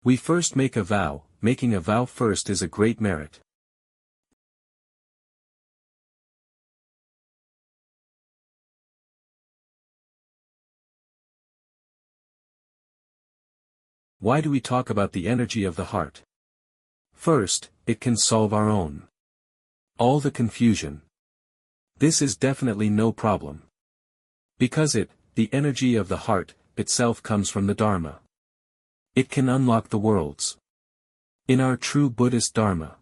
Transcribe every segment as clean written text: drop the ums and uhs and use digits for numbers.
We first make a vow. Making a vow first is a great merit. Why do we talk about the energy of the heart? First, it can solve our own. All the confusion. This is definitely no problem. Because the energy of the heart, itself comes from the Dharma. It can unlock the worlds. In our true Buddhist Dharma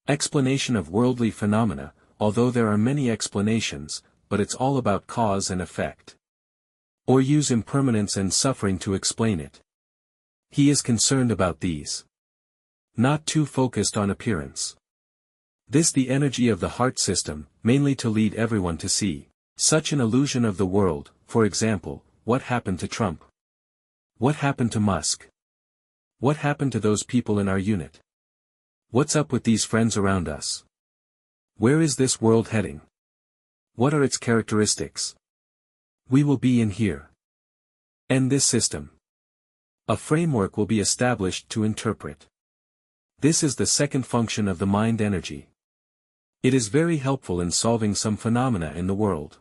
explanation of worldly phenomena, although there are many explanations, but it's all about cause and effect. Or use impermanence and suffering to explain it. He is concerned about these. Not too focused on appearance. This the energy of the heart system, mainly to lead everyone to see such an illusion of the world. For example, what happened to Trump? What happened to Musk? What happened to those people in our unit? What's up with these friends around us? Where is this world heading? What are its characteristics? We will be in here. And this system. A framework will be established to interpret. This is the second function of the mind energy. It is very helpful in solving some phenomena in the world.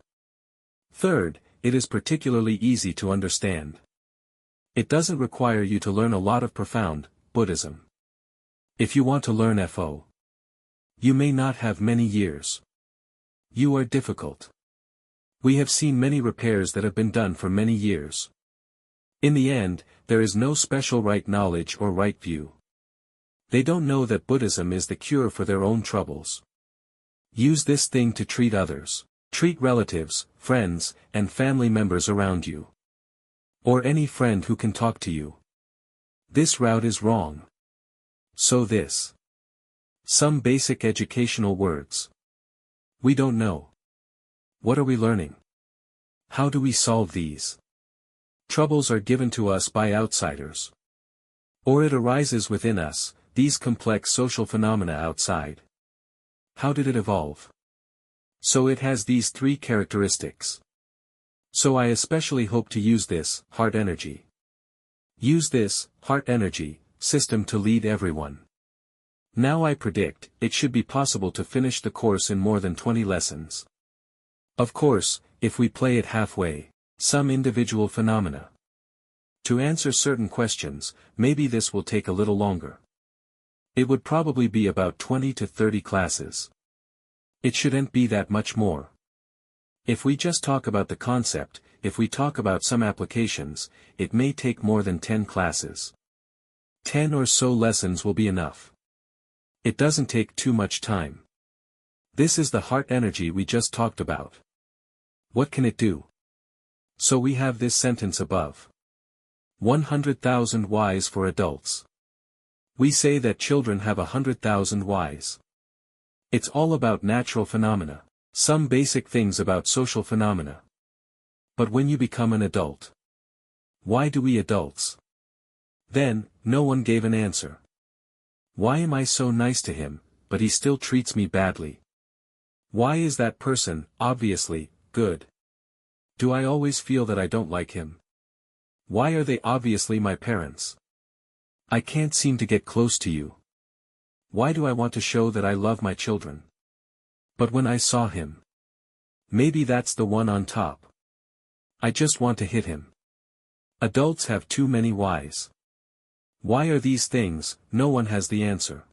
Third, it is particularly easy to understand. It doesn't require you to learn a lot of profound Buddhism. If you want to learn FO, you may not have many years. You are difficult. We have seen many repairs that have been done for many years. In the end, there is no special right knowledge or right view. They don't know that Buddhism is the cure for their own troubles. Use this thing to treat others. Treat relatives, friends, and family members around you. Or any friend who can talk to you. This route is wrong. So this. Some basic educational words. We don't know. What are we learning? How do we solve these? Troubles are given to us by outsiders. Or it arises within us, these complex social phenomena outside. How did it evolve? So it has these three characteristics. So I especially hope to use this, heart energy. Use this, heart energy, system to lead everyone. Now I predict, it should be possible to finish the course in more than 20 lessons. Of course, if we play it halfway, some individual phenomena. To answer certain questions, maybe this will take a little longer. It would probably be about 20 to 30 classes. It shouldn't be that much more. If we just talk about the concept, if we talk about some applications, it may take more than 10 classes. 10 or so lessons will be enough. It doesn't take too much time. This is the heart energy we just talked about. What can it do? So we have this sentence above. 100,000 whys for adults. We say that children have 100,000 whys. It's all about natural phenomena. Some basic things about social phenomena. But when you become an adult. Why do we adults? Then, no one gave an answer. Why am I so nice to him, but he still treats me badly? Why is that person, obviously, good? Do I always feel that I don't like him? Why are they obviously my parents? I can't seem to get close to you. Why do I want to show that I love my children? But when I saw him. Maybe that's the one on top. I just want to hit him. Adults have too many whys. Why are these things? No one has the answer.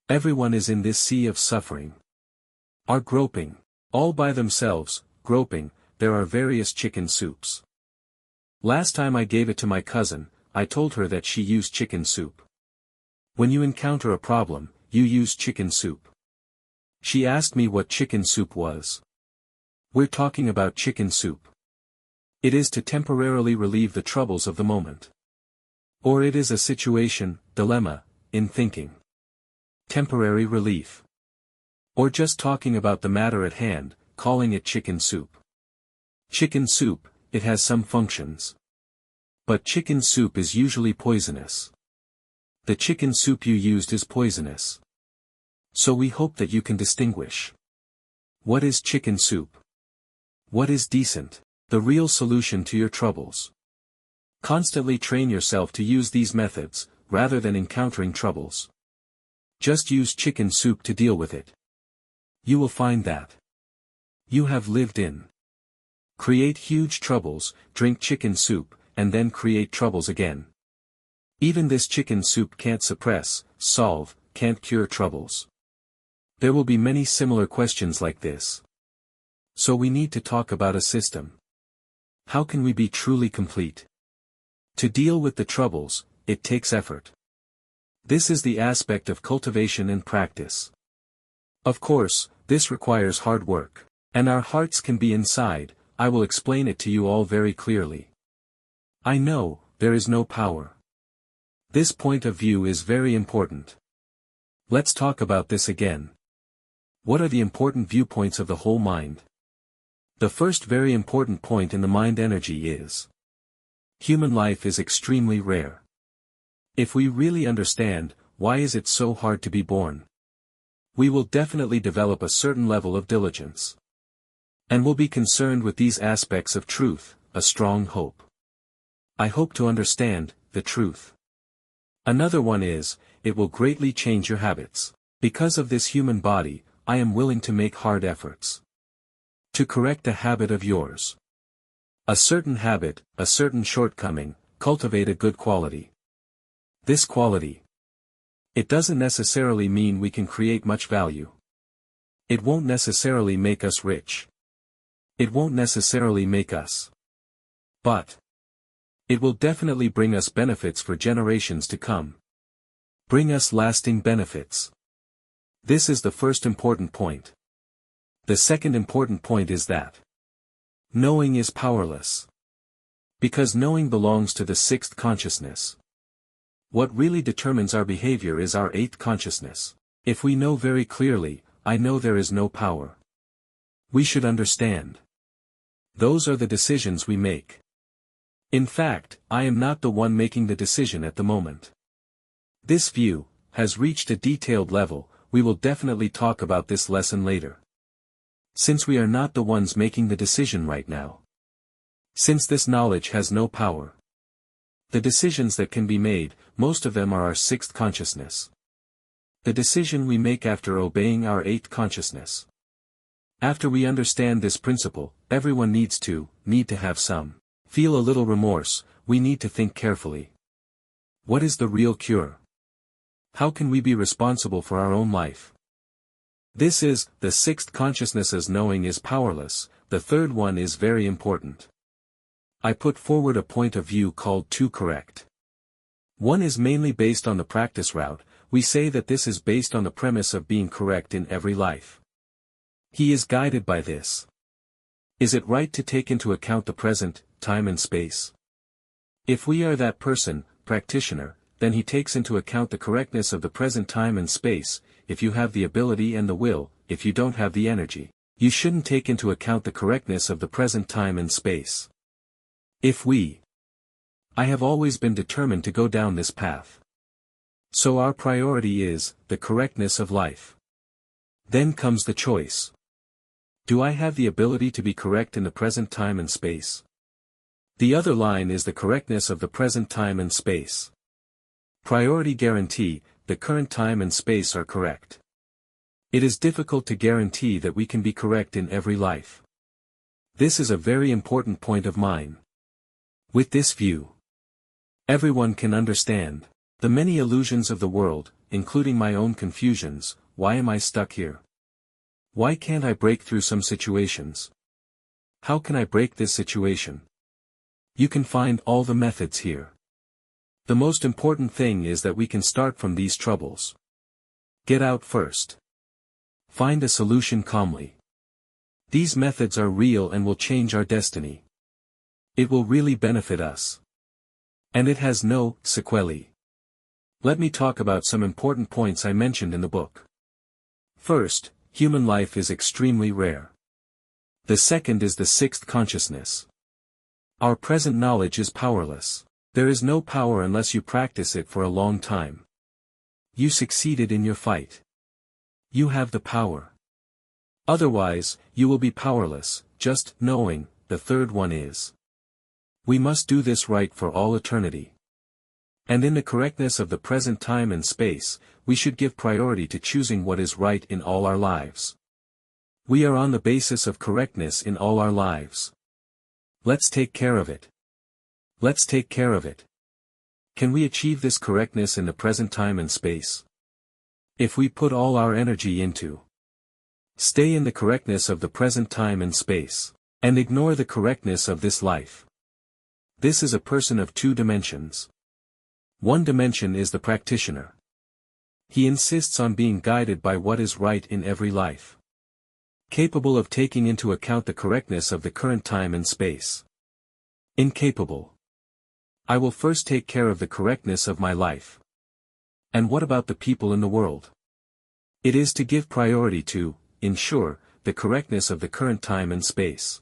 Everyone is in this sea of suffering. Are groping. All by themselves, groping. There are various chicken soups. Last time I gave it to my cousin, I told her that she used chicken soup. When you encounter a problem, you use chicken soup. She asked me what chicken soup was. We're talking about chicken soup. It is to temporarily relieve the troubles of the moment. Or it is a situation, dilemma, in thinking. Temporary relief. Or just talking about the matter at hand, calling it chicken soup. Chicken soup, it has some functions. But chicken soup is usually poisonous. The chicken soup you used is poisonous. So we hope that you can distinguish. What is chicken soup? What is decent? The real solution to your troubles. Constantly train yourself to use these methods, rather than encountering troubles. Just use chicken soup to deal with it. You will find that you have lived in. Create huge troubles, drink chicken soup, and then create troubles again. Even this chicken soup can't suppress, solve, can't cure troubles. There will be many similar questions like this. So we need to talk about a system. How can we be truly complete? To deal with the troubles, it takes effort. This is the aspect of cultivation and practice. Of course, this requires hard work. And our hearts can be inside. I will explain it to you all very clearly. I know, there is no power. This point of view is very important. Let's talk about this again. What are the important viewpoints of the whole mind? The first very important point in the mind energy is human life is extremely rare. If we really understand, why is it so hard to be born? We will definitely develop a certain level of diligence. And will be concerned with these aspects of truth, a strong hope. I hope to understand the truth. Another one is, it will greatly change your habits. Because of this human body, I am willing to make hard efforts. To correct a habit of yours. A certain habit, a certain shortcoming, cultivate a good quality. This quality. It doesn't necessarily mean we can create much value. It won't necessarily make us rich. It won't necessarily make us. But it will definitely bring us benefits for generations to come. Bring us lasting benefits. This is the first important point. The second important point is that knowing is powerless. Because knowing belongs to the sixth consciousness. What really determines our behavior is our eighth consciousness. If we know very clearly, I know there is no power. We should understand. Those are the decisions we make. In fact, I am not the one making the decision at the moment. This view has reached a detailed level. We will definitely talk about this lesson later. Since we are not the ones making the decision right now. Since this knowledge has no power. The decisions that can be made, most of them are our sixth consciousness. The decision we make after obeying our eighth consciousness. After we understand this principle, everyone need to have some. Feel a little remorse, we need to think carefully. What is the real cure? How can we be responsible for our own life? This is, the sixth consciousness as knowing is powerless, the third one is very important. I put forward a point of view called two correct. One is mainly based on the practice route, we say that this is based on the premise of being correct in every life. He is guided by this. Is it right to take into account the present, time and space? If we are that person, practitioner, then he takes into account the correctness of the present time and space. If you have the ability and the will, if you don't have the energy, you shouldn't take into account the correctness of the present time and space. I have always been determined to go down this path. So our priority is, the correctness of life. Then comes the choice. Do I have the ability to be correct in the present time and space? The other line is the correctness of the present time and space. Priority guarantee, the current time and space are correct. It is difficult to guarantee that we can be correct in every life. This is a very important point of mine. With this view, everyone can understand the many illusions of the world, including my own confusions. Why am I stuck here? Why can't I break through some situations? How can I break this situation? You can find all the methods here. The most important thing is that we can start from these troubles. Get out first. Find a solution calmly. These methods are real and will change our destiny. It will really benefit us. And it has no sequelae. Let me talk about some important points I mentioned in the book. First, human life is extremely rare. The second is the sixth consciousness. Our present knowledge is powerless. There is no power unless you practice it for a long time. You succeeded in your fight. You have the power. Otherwise, you will be powerless, just knowing. The third one is We must do this right for all eternity. And in the correctness of the present time and space, we should give priority to choosing what is right in all our lives. We are on the basis of correctness in all our lives. Let's take care of it. Let's take care of it. Can we achieve this correctness in the present time and space? If we put all our energy into stay in the correctness of the present time and space, and ignore the correctness of this life. This is a person of two dimensions. One dimension is the practitioner. He insists on being guided by what is right in every life. Capable of taking into account the correctness of the current time and space. Incapable. I will first take care of the correctness of my life. And what about the people in the world? It is to give priority to, ensure, the correctness of the current time and space.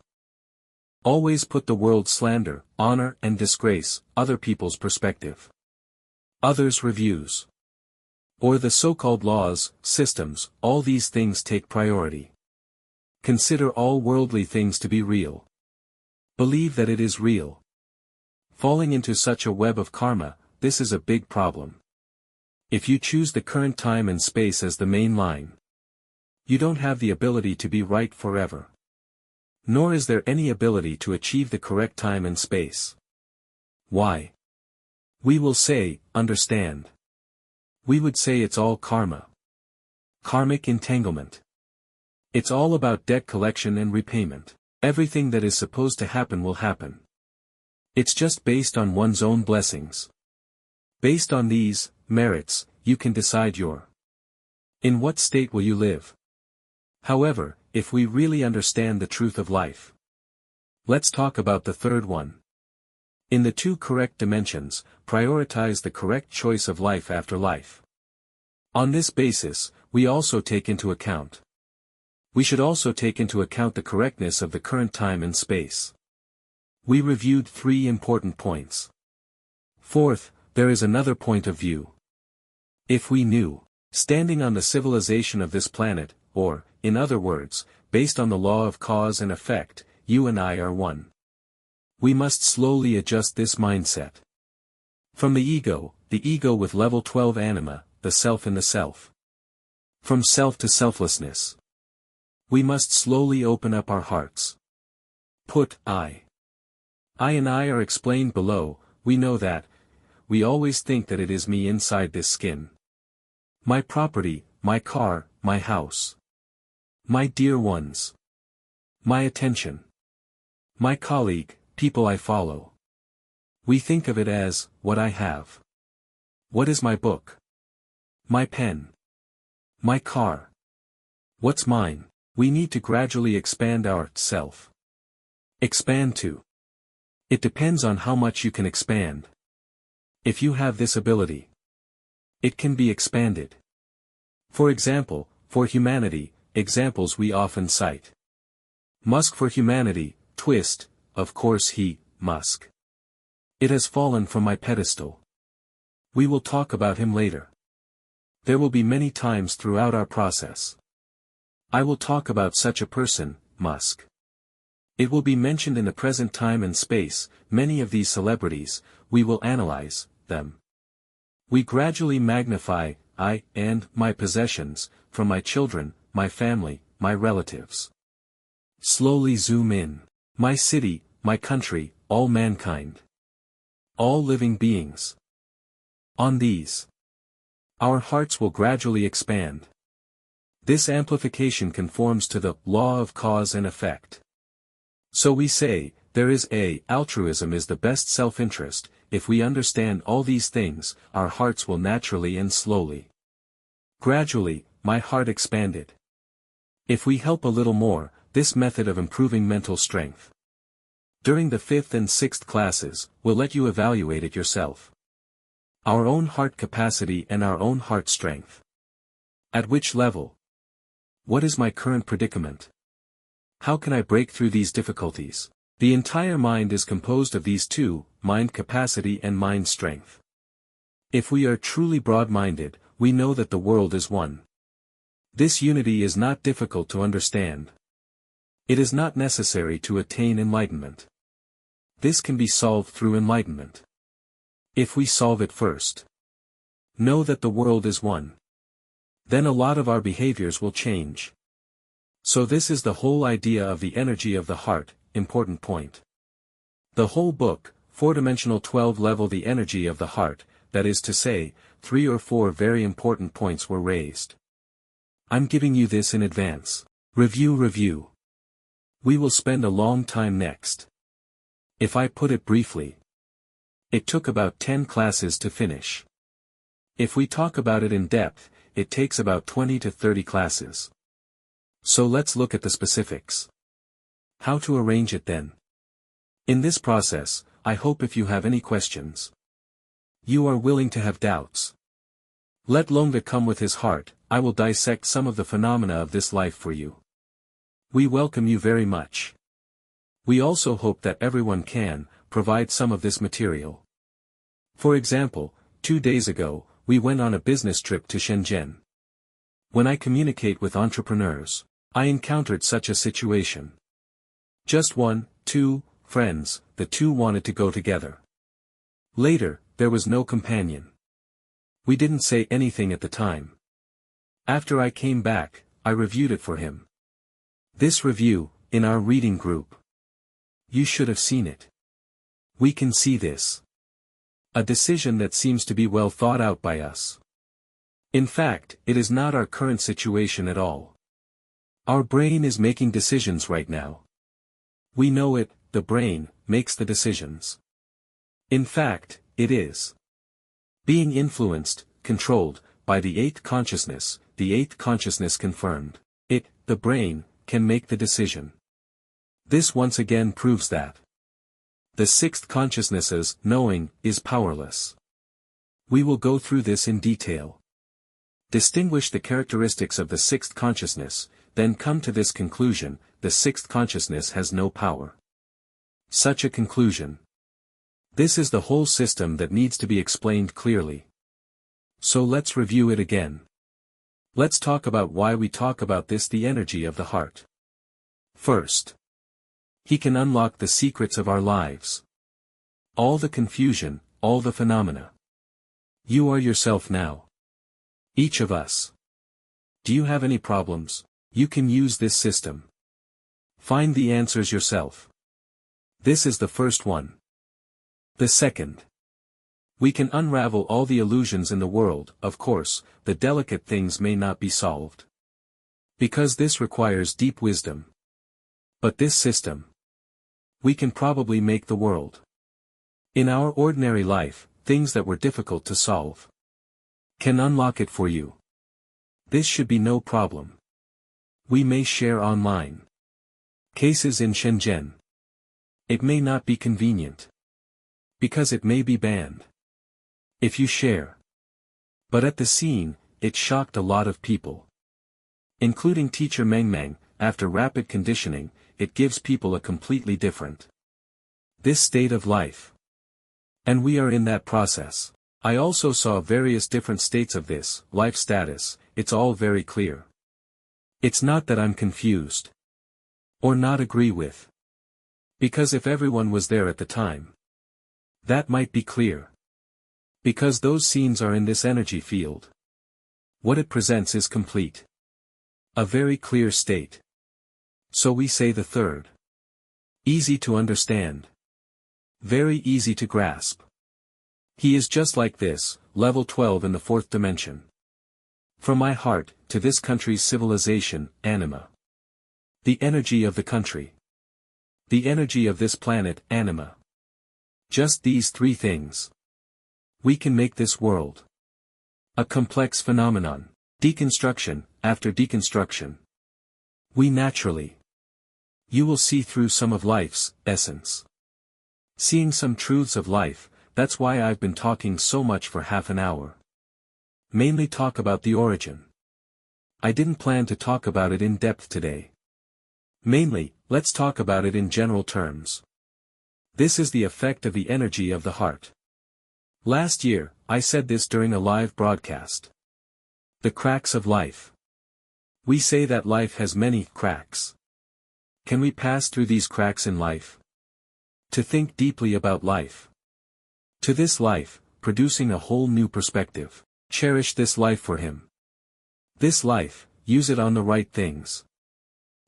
Always put the world's slander, honor and disgrace, other people's perspective. Others' reviews. Or the so-called laws, systems, all these things take priority. Consider all worldly things to be real. Believe that it is real. Falling into such a web of karma, this is a big problem. If you choose the current time and space as the main line, you don't have the ability to be right forever. Nor is there any ability to achieve the correct time and space. Why? We will say, understand. We would say it's all karma. Karmic entanglement. It's all about debt collection and repayment. Everything that is supposed to happen will happen. It's just based on one's own blessings. Based on these merits, you can decide in what state will you live. However, if we really understand the truth of life, let's talk about the third one. In the two correct dimensions, prioritize the correct choice of life after life. On this basis, we also take into account. We should also take into account the correctness of the current time and space. We reviewed 3 important points. Fourth, there is another point of view. If we knew, standing on the civilization of this planet, or, in other words, based on the law of cause and effect, you and I are one. We must slowly adjust this mindset. From the ego with level 12 anima, the self in the self. From self to selflessness. We must slowly open up our hearts. Put I and I are explained below. We know that. We always think that it is me inside this skin. My property, my car, my house. My dear ones. My attention. My colleague, people I follow. We think of it as, what I have. What is my book? My pen. My car. What's mine? We need to gradually expand our self. Expand to. It depends on how much you can expand. If you have this ability, it can be expanded. For example, for humanity, examples we often cite. Musk for humanity, twist, of course Musk. It has fallen from my pedestal. We will talk about him later. There will be many times throughout our process. I will talk about such a person, Musk. It will be mentioned in the present time and space, many of these celebrities, we will analyze them. We gradually magnify, I and my possessions, from my children, my family, my relatives. Slowly zoom in. My city, my country, all mankind. All living beings. On these, our hearts will gradually expand. This amplification conforms to the law of cause and effect. So we say, there is altruism is the best self-interest. If we understand all these things, our hearts will naturally and slowly. Gradually, my heart expanded. If we help a little more, this method of improving mental strength. During the 5th and 6th classes, we'll let you evaluate it yourself. Our own heart capacity and our own heart strength. At which level? What is my current predicament? How can I break through these difficulties? The entire mind is composed of these two, mind capacity and mind strength. If we are truly broad-minded, we know that the world is one. This unity is not difficult to understand. It is not necessary to attain enlightenment. This can be solved through enlightenment. If we solve it first, know that the world is one, then a lot of our behaviors will change. So this is the whole idea of the energy of the heart, important point. The whole book, 4-dimensional 12-level the energy of the heart, that is to say, 3 or 4 very important points were raised. I'm giving you this in advance. Review. We will spend a long time next. If I put it briefly, it took about 10 classes to finish. If we talk about it in depth, it takes about 20 to 30 classes. So let's look at the specifics. How to arrange it then? In this process, I hope if you have any questions, you are willing to have doubts, let Longda come with his heart, I will dissect some of the phenomena of this life for you. We welcome you very much. We also hope that everyone can provide some of this material. For example, 2 days ago, we went on a business trip to Shenzhen. When I communicate with entrepreneurs, I encountered such a situation. Just 2 friends, the 2 wanted to go together. Later, there was no companion. We didn't say anything at the time. After I came back, I reviewed it for him. This review, in our reading group. You should have seen it. We can see this. A decision that seems to be well thought out by us. In fact, it is not our current situation at all. Our brain is making decisions right now. We know it, the brain, makes the decisions. In fact, it is being influenced, controlled, by the 8th consciousness, the 8th consciousness confirmed. It, the brain, can make the decision. This once again proves that the 6th consciousness's knowing is powerless. We will go through this in detail. Distinguish the characteristics of the 6th consciousness, then come to this conclusion, the 6th consciousness has no power. Such a conclusion. This is the whole system that needs to be explained clearly. So let's review it again. Let's talk about why we talk about this, the energy of the heart. First, he can unlock the secrets of our lives. All the confusion, all the phenomena. You are yourself now. Each of us. Do you have any problems? You can use this system. Find the answers yourself. This is the first one. The second. We can unravel all the illusions in the world, of course, the delicate things may not be solved. Because this requires deep wisdom. But this system. We can probably make the world. In our ordinary life, things that were difficult to solve. Can unlock it for you. This should be no problem. We may share online. Cases in Shenzhen. It may not be convenient. Because it may be banned. If you share. But at the scene, it shocked a lot of people. Including teacher Meng Meng, after rapid conditioning, it gives people a completely different. This state of life. And we are in that process. I also saw various different states of this, life status, it's all very clear. It's not that I'm confused. Or not agree with. Because if everyone was there at the time. That might be clear. Because those scenes are in this energy field. What it presents is complete. A very clear state. So we say the third. Easy to understand. Very easy to grasp. He is just like this, level 12 in the 4th dimension. From my heart, to this country's civilization, anima. The energy of the country. The energy of this planet, anima. Just these 3 things. We can make this world. A complex phenomenon. Deconstruction, after deconstruction. We naturally. You will see through some of life's essence. Seeing some truths of life, that's why I've been talking so much for half an hour. Mainly talk about the origin. I didn't plan to talk about it in depth today. Mainly, let's talk about it in general terms. This is the effect of the energy of the heart. Last year, I said this during a live broadcast. The cracks of life. We say that life has many cracks. Can we pass through these cracks in life? To think deeply about life. To this life, producing a whole new perspective. Cherish this life for him. This life, use it on the right things.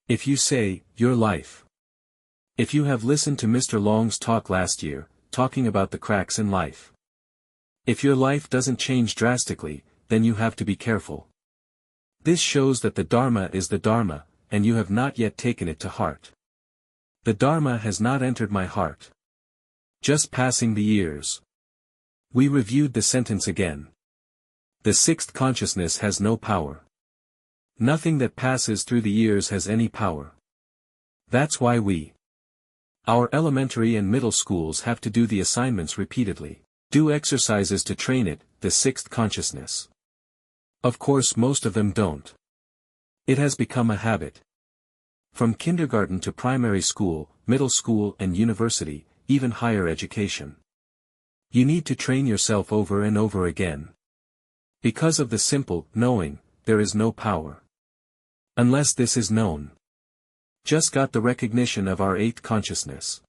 If you say, your life. If you have listened to Mr. Long's talk last year, talking about the cracks in life. If your life doesn't change drastically, then you have to be careful. This shows that the Dharma is the Dharma, and you have not yet taken it to heart. The Dharma has not entered my heart. Just passing the years. We reviewed the sentence again. The sixth consciousness has no power. Nothing that passes through the years has any power. That's why our elementary and middle schools have to do the assignments repeatedly, do exercises to train it, the sixth consciousness. Of course most of them don't. It has become a habit. From kindergarten to primary school, middle school and university, even higher education. You need to train yourself over and over again. Because of the simple knowing, there is no power. Unless this is known. Just got the recognition of our eighth consciousness.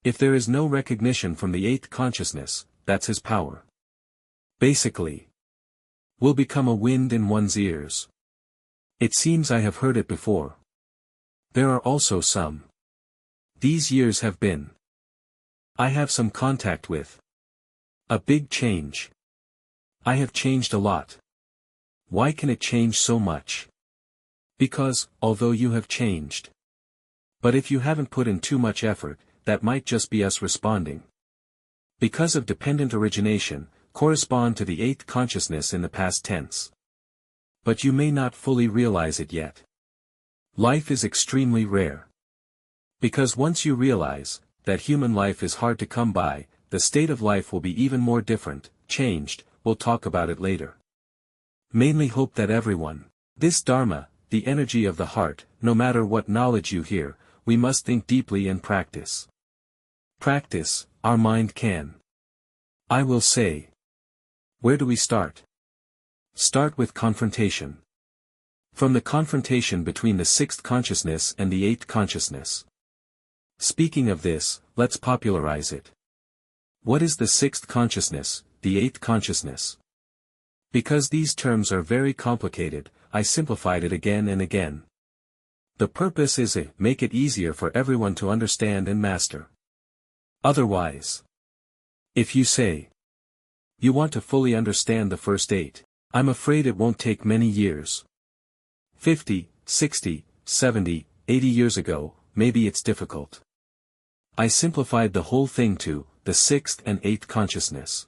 If there is no recognition from the eighth consciousness, that's his power. Basically, will become a wind in one's ears. It seems I have heard it before. There are also some. These years have been. I have some contact with. A big change. I have changed a lot. Why can it change so much? Because, although you have changed. But if you haven't put in too much effort, that might just be us responding. Because of dependent origination, correspond to the eighth consciousness in the past tense. But you may not fully realize it yet. Life is extremely rare. Because once you realize that human life is hard to come by, the state of life will be even more different, changed. We'll talk about it later. Mainly hope that everyone, this Dharma, the energy of the heart, no matter what knowledge you hear, we must think deeply and practice. Practice, our mind can. I will say. Where do we start? Start with confrontation. From the confrontation between the sixth consciousness and the eighth consciousness. Speaking of this, let's popularize it. What is the sixth consciousness, the eighth consciousness? Because these terms are very complicated, I simplified it again and again. The purpose is to make it easier for everyone to understand and master. Otherwise, if you say you want to fully understand the first eight, I'm afraid it won't take many years. 50, 60, 70, 80 years ago, maybe it's difficult. I simplified the whole thing to the sixth and eighth consciousness.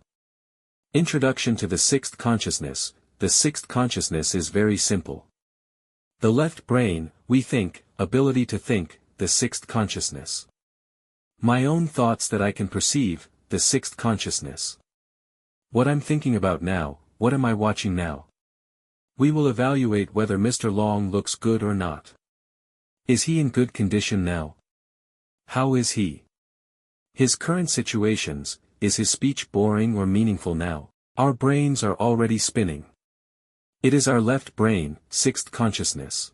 Introduction to the sixth consciousness. The sixth consciousness is very simple. The left brain, we think, ability to think, the sixth consciousness. My own thoughts that I can perceive, the sixth consciousness. What I'm thinking about now, what am I watching now? We will evaluate whether Mr. Long looks good or not. Is he in good condition now? How is he? His current situations, is his speech boring or meaningful now? Our brains are already spinning. It is our left brain, sixth consciousness.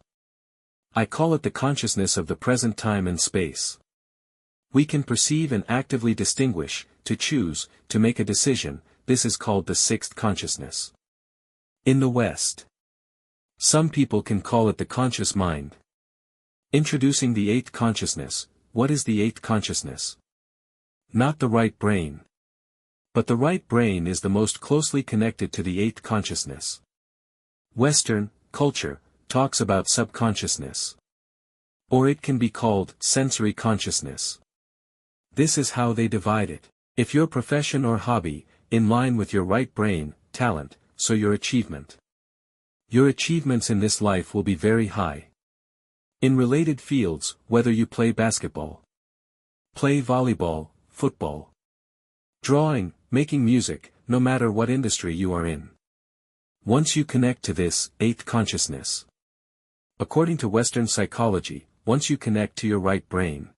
I call it the consciousness of the present time and space. We can perceive and actively distinguish, to choose, to make a decision, this is called the sixth consciousness. In the West, some people can call it the conscious mind. Introducing the eighth consciousness. What is the eighth consciousness? Not the right brain. But the right brain is the most closely connected to the eighth consciousness. Western culture talks about subconsciousness. Or it can be called sensory consciousness. This is how they divide it. If your profession or hobby, in line with your right brain, talent, so your achievement. Your achievements in this life will be very high. In related fields, whether you play basketball, play volleyball, football, drawing, making music, no matter what industry you are in. Once you connect to this eighth consciousness. According to Western psychology, once you connect to your right brain,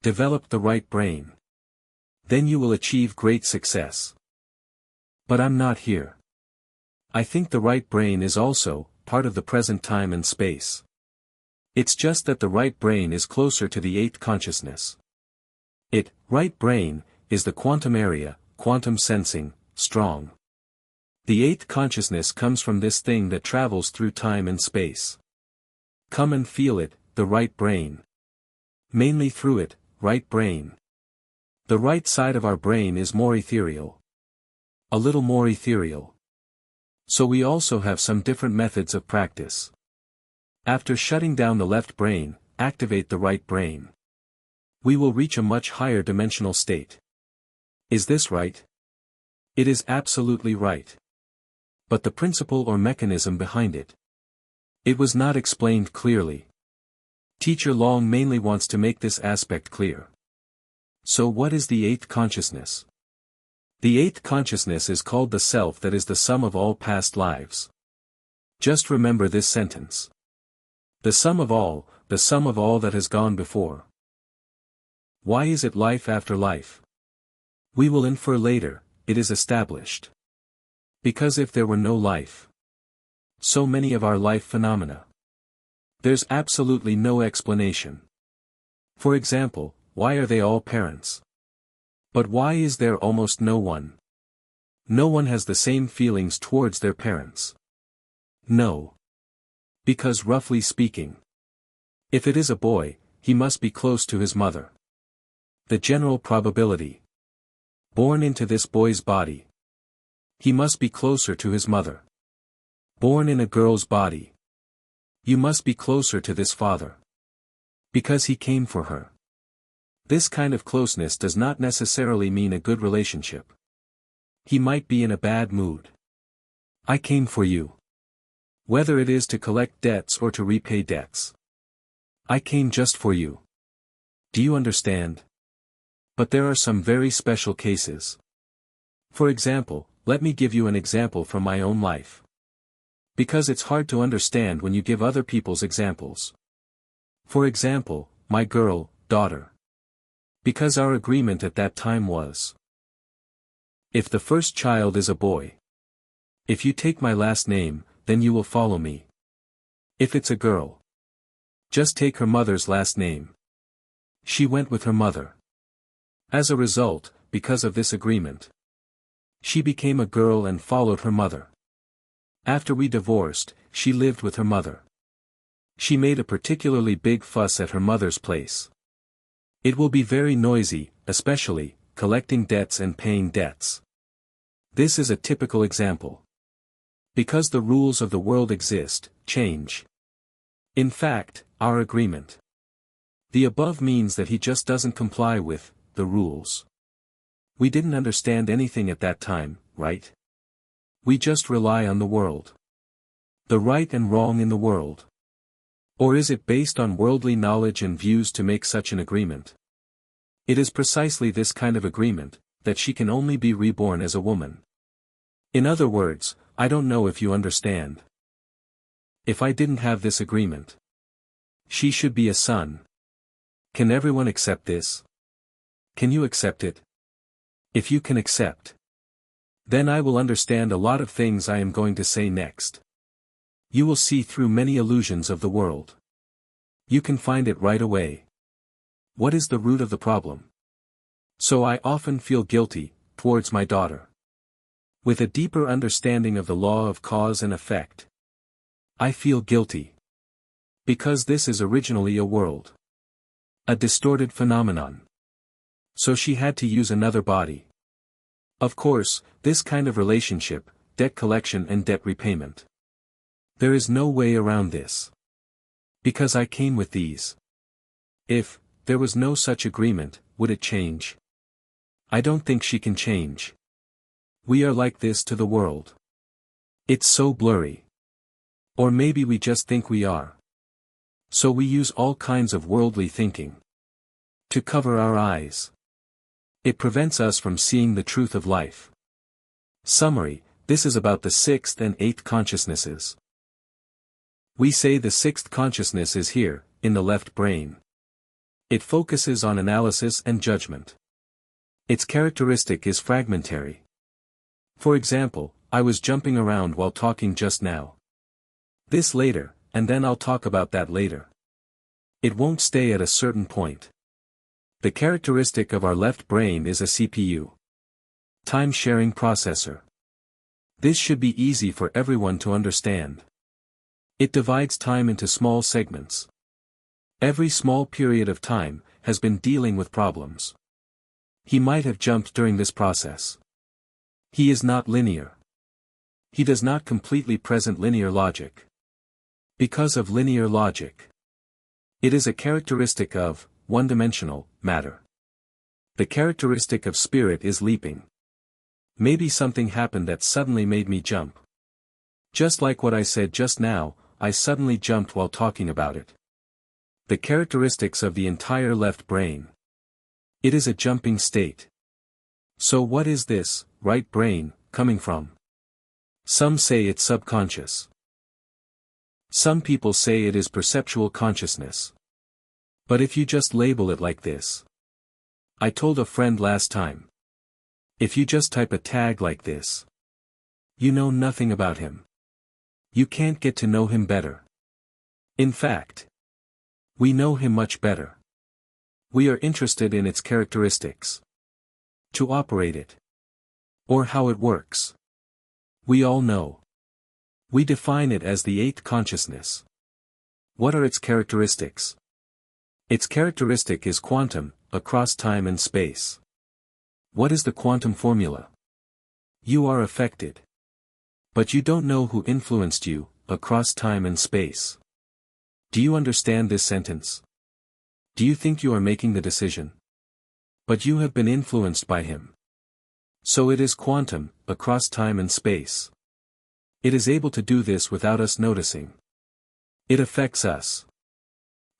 develop the right brain, then you will achieve great success. But I'm not here. I think the right brain is also part of the present time and space. It's just that the right brain is closer to the eighth consciousness. Right brain, is the quantum area, quantum sensing, strong. The eighth consciousness comes from this thing that travels through time and space. Come and feel it, the right brain. Mainly through it, right brain. The right side of our brain is more ethereal. A little more ethereal. So we also have some different methods of practice. After shutting down the left brain, activate the right brain. We will reach a much higher dimensional state. Is this right? It is absolutely right. But the principle or mechanism behind it. It was not explained clearly. Teacher Long mainly wants to make this aspect clear. So what is the eighth consciousness? The eighth consciousness is called the self that is the sum of all past lives. Just remember this sentence. The sum of all that has gone before. Why is it life after life? We will infer later, it is established. Because if there were no life, so many of our life phenomena, there's absolutely no explanation. For example, why are they all parents? But why is there almost no one? No one has the same feelings towards their parents. No. Because roughly speaking, if it is a boy, he must be close to his mother. The general probability. Born into this boy's body, he must be closer to his mother. Born in a girl's body, you must be closer to this father. Because he came for her. This kind of closeness does not necessarily mean a good relationship. He might be in a bad mood. I came for you. Whether it is to collect debts or to repay debts. I came just for you. Do you understand? But there are some very special cases. For example, let me give you an example from my own life. Because it's hard to understand when you give other people's examples. For example, my girl, daughter. Because our agreement at that time was, if the first child is a boy, if you take my last name, then you will follow me. If it's a girl, just take her mother's last name. She went with her mother. As a result, because of this agreement, she became a girl and followed her mother. After we divorced, she lived with her mother. She made a particularly big fuss at her mother's place. It will be very noisy, especially, collecting debts and paying debts. This is a typical example. Because the rules of the world exist, change. In fact, our agreement. The above means that he just doesn't comply with the rules. We didn't understand anything at that time, right? We just rely on the world. The right and wrong in the world. Or is it based on worldly knowledge and views to make such an agreement? It is precisely this kind of agreement, that she can only be reborn as a woman. In other words, I don't know if you understand. If I didn't have this agreement, she should be a son. Can everyone accept this? Can you accept it? If you can accept, then I will understand a lot of things I am going to say next. You will see through many illusions of the world. You can find it right away. What is the root of the problem? So I often feel guilty, towards my daughter. With a deeper understanding of the law of cause and effect, I feel guilty. Because this is originally a world. A distorted phenomenon. So she had to use another body. Of course, this kind of relationship, debt collection and debt repayment. There is no way around this. Because I came with these. If there was no such agreement, would it change? I don't think she can change. We are like this to the world. It's so blurry. Or maybe we just think we are. So we use all kinds of worldly thinking to cover our eyes. It prevents us from seeing the truth of life. Summary: this is about the sixth and eighth consciousnesses. We say the sixth consciousness is here, in the left brain. It focuses on analysis and judgment. Its characteristic is fragmentary. For example, I was jumping around while talking just now. This later, and then I'll talk about that later. It won't stay at a certain point. The characteristic of our left brain is a CPU. Time-sharing processor. This should be easy for everyone to understand. It divides time into small segments. Every small period of time has been dealing with problems. He might have jumped during this process. He is not linear. He does not completely present linear logic. Because of linear logic. It is a characteristic of one-dimensional matter. The characteristic of spirit is leaping. Maybe something happened that suddenly made me jump. Just like what I said just now, I suddenly jumped while talking about it. The characteristics of the entire left brain. It is a jumping state. So what is this, right brain, coming from? Some say it's subconscious. Some people say it is perceptual consciousness. But if you just label it like this. I told a friend last time. If you just type a tag like this. You know nothing about him. You can't get to know him better. In fact. We know him much better. We are interested in its characteristics. To operate it. Or how it works. We all know. We define it as the eighth consciousness. What are its characteristics? Its characteristic is quantum, across time and space. What is the quantum formula? You are affected. But you don't know who influenced you, across time and space. Do you understand this sentence? Do you think you are making the decision? But you have been influenced by him. So it is quantum, across time and space. It is able to do this without us noticing. It affects us.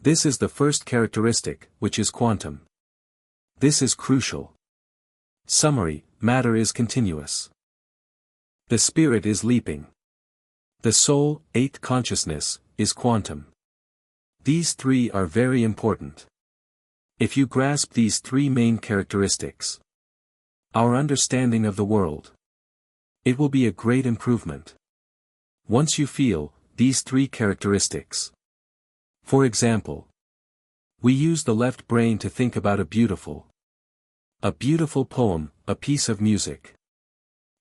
This is the first characteristic, which is quantum. This is crucial. Summary: matter is continuous. The spirit is leaping. The soul, eighth consciousness, is quantum. These three are very important. If you grasp these three main characteristics, our understanding of the world, it will be a great improvement. Once you feel these three characteristics. For example, we use the left brain to think about a beautiful poem, a piece of music,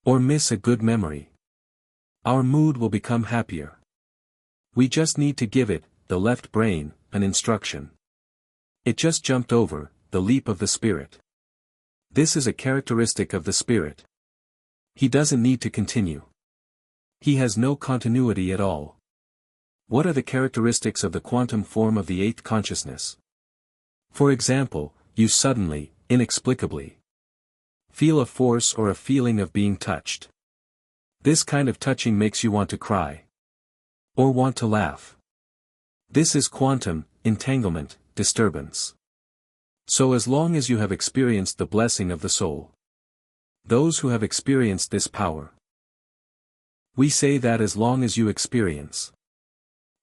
or miss a good memory. Our mood will become happier. We just need to give it, the left brain, an instruction. It just jumped over the leap of the spirit. This is a characteristic of the spirit. He doesn't need to continue. He has no continuity at all. What are the characteristics of the quantum form of the eighth consciousness? For example, you suddenly, inexplicably, feel a force or a feeling of being touched. This kind of touching makes you want to cry. Or want to laugh. This is quantum, entanglement, disturbance. So as long as you have experienced the blessing of the soul. Those who have experienced this power. We say that as long as you experience.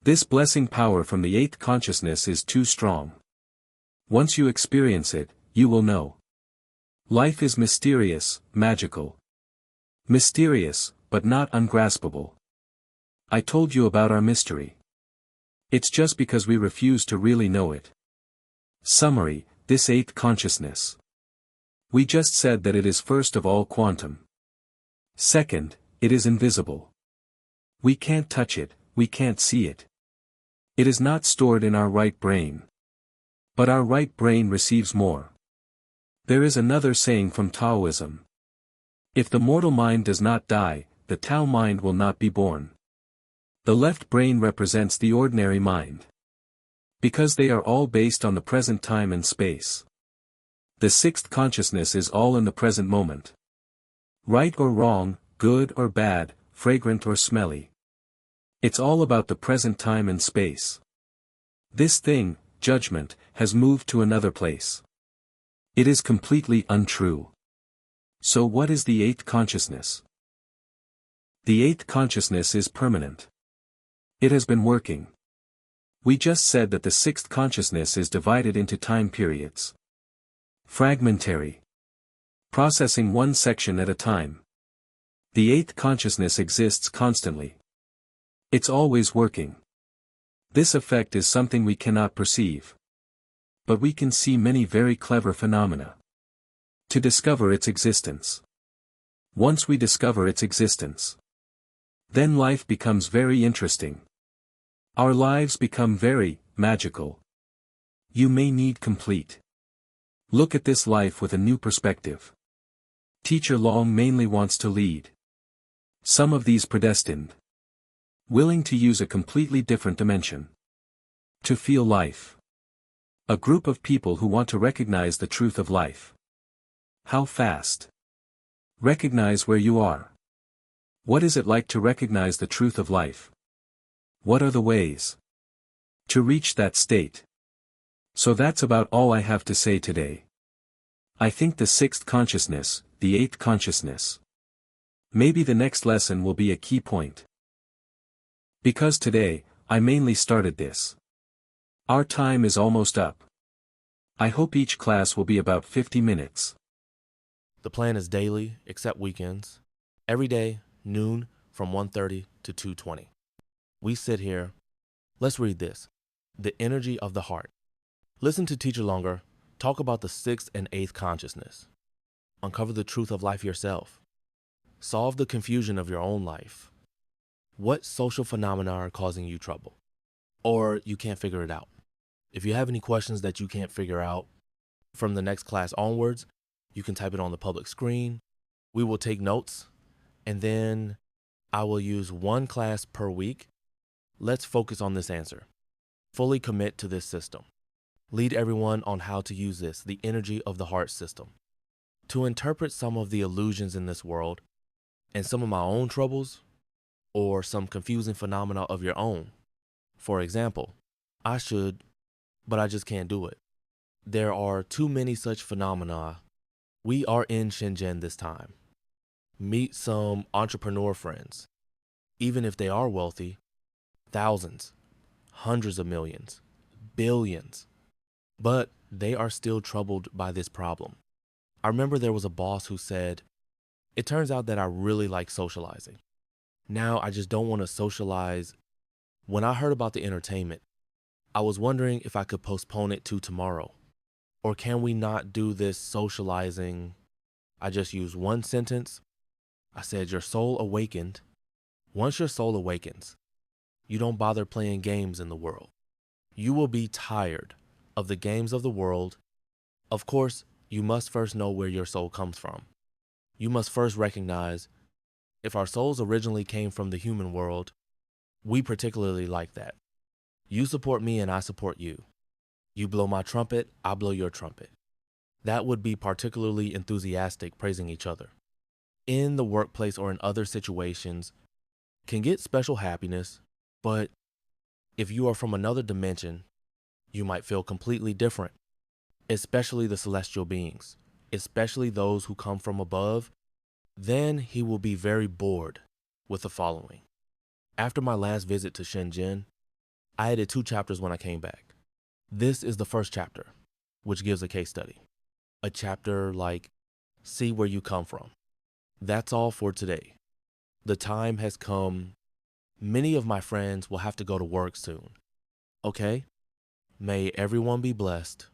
This blessing power from the eighth consciousness is too strong. Once you experience it, you will know. Life is mysterious, magical. Mysterious, but not ungraspable. I told you about our mystery. It's just because we refuse to really know it. Summary: this eighth consciousness. We just said that it is first of all quantum. Second, it is invisible. We can't touch it, we can't see it. It is not stored in our right brain. But our right brain receives more. There is another saying from Taoism. If the mortal mind does not die, the Tao mind will not be born. The left brain represents the ordinary mind. Because they are all based on the present time and space. The sixth consciousness is all in the present moment. Right or wrong, good or bad, fragrant or smelly. It's all about the present time and space. This thing, judgment, has moved to another place. It is completely untrue. So what is the eighth consciousness? The eighth consciousness is permanent. It has been working. We just said that the sixth consciousness is divided into time periods. Fragmentary. Processing one section at a time. The eighth consciousness exists constantly. It's always working. This effect is something we cannot perceive. but we can see many very clever phenomena. To discover its existence. Once we discover its existence, then life becomes very interesting. Our lives become very magical. You may need complete. Look at this life with a new perspective. Teacher Long mainly wants to lead. Some of these predestined. Willing to use a completely different dimension. To feel life. A group of people who want to recognize the truth of life. How fast? Recognize where you are. What is it like to recognize the truth of life? What are the ways to reach that state? So that's about all I have to say today. I think the sixth consciousness, the eighth consciousness. Maybe the next lesson will be a key point. Because today, I mainly started this. Our time is almost up. I hope each class will be about 50 minutes. The plan is daily, except weekends. Every day, noon, from 1:30 to 2:20. We sit here. Let's read this. The energy of the heart. Listen to Teacher Longer talk about the sixth and eighth consciousness. Uncover the truth of life yourself. Solve the confusion of your own life. What social phenomena are causing you trouble? Or you can't figure it out. If you have any questions that you can't figure out from the next class onwards, you can type it on the public screen. We will take notes, and then I will use one class per week. Let's focus on this answer. Fully commit to this system. Lead everyone on how to use this, the energy of the heart system, to interpret some of the illusions in this world and some of my own troubles or some confusing phenomena of your own. For example, I should, but I just can't do it. There are too many such phenomena. We are in Shenzhen this time. Meet some entrepreneur friends. Even if they are wealthy, thousands, hundreds of millions, billions, but they are still troubled by this problem. I remember there was a boss who said, "It turns out that I really like socializing. Now I just don't want to socialize." When I heard about the entertainment, I was wondering if I could postpone it to tomorrow. Or can we not do this socializing? I just used one sentence. I said, your soul awakened. Once your soul awakens, you don't bother playing games in the world. You will be tired of the games of the world. Of course, you must first know where your soul comes from. You must first recognize if our souls originally came from the human world, we particularly like that. You support me and I support you. You blow my trumpet, I blow your trumpet. That would be particularly enthusiastic praising each other. In the workplace or in other situations, can get special happiness, but if you are from another dimension, you might feel completely different, especially the celestial beings, especially those who come from above. Then he will be very bored with the following. After my last visit to Shenzhen, I added 2 chapters when I came back. This is the first chapter, which gives a case study. A chapter like, see where you come from. That's all for today. The time has come. Many of my friends will have to go to work soon. Okay? May everyone be blessed.